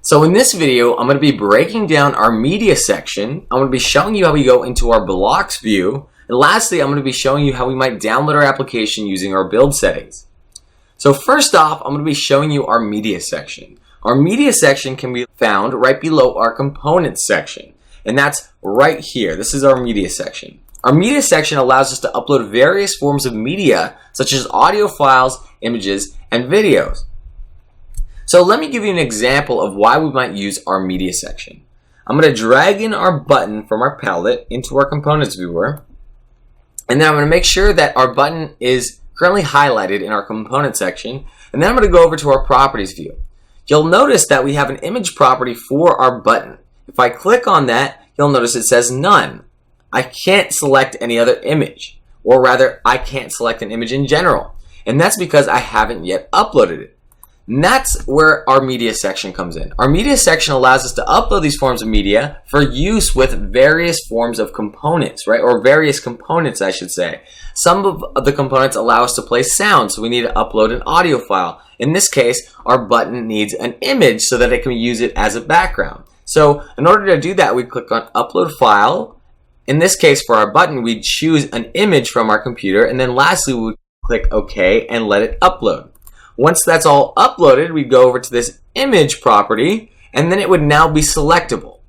So in this video, I'm going to be breaking down our media section. I'm going to be showing you how we go into our blocks view. And lastly, I'm going to be showing you how we might download our application using our build settings. So first off, I'm going to be showing you our media section. Our media section can be found right below our components section. And that's right here. This is our media section. Our media section allows us to upload various forms of media, such as audio files, images, and videos. So let me give you an example of why we might use our media section. I'm going to drag in our button from our palette into our components viewer. And then I'm going to make sure that our button is currently highlighted in our component section. And then I'm going to go over to our properties view. You'll notice that we have an image property for our button. If I click on that, you'll notice it says none. I can't select any other image. Or rather, I can't select an image in general. And that's because I haven't yet uploaded it. And that's where our media section comes in. Our media section allows us to upload these forms of media for use with various forms of components, right? Or various components, I should say. Some of the components allow us to play sound, so we need to upload an audio file. In this case, our button needs an image so that it can use it as a background. So in order to do that, we click on Upload File. In this case, for our button, we choose an image from our computer, and then lastly, we click OK and let it upload. Once that's all uploaded, we go over to this image property, and then it would now be selectable.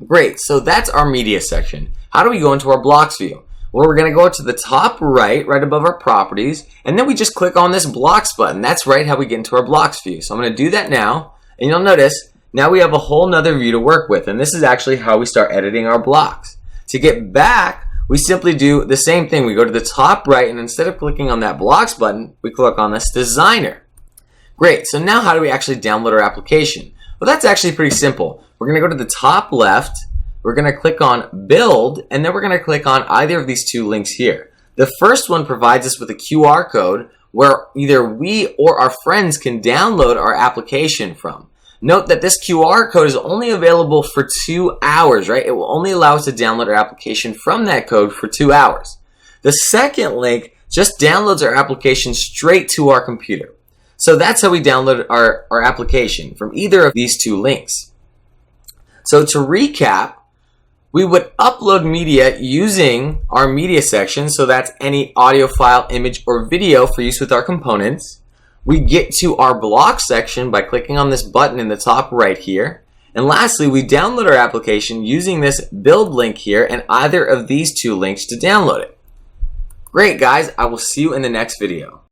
Great, so that's our media section. How do we go into our blocks view? Well, we're going to go to the top right above our properties, and then we just click on this blocks button. That's right how we get into our blocks view. So I'm going to do that now, and you'll notice now we have a whole nother view to work with, and this is actually how we start editing our blocks. To get back, we simply do the same thing. We go to the top right, and instead of clicking on that blocks button, we click on this designer. Great, so now how do we actually download our application? Well, that's actually pretty simple. We're going to go to the top left, we're going to click on build, and then we're going to click on either of these two links here. The first one provides us with a QR code where either we or our friends can download our application from. Note that this QR code is only available for 2 hours, right? It will only allow us to download our application from that code for 2 hours. The second link just downloads our application straight to our computer. So that's how we download our application, from either of these two links. So to recap, we would upload media using our media section, so that's any audio file, image, or video for use with our components. We get to our block section by clicking on this button in the top right here. And lastly, we download our application using this build link here and either of these two links to download it. Great, guys. I will see you in the next video.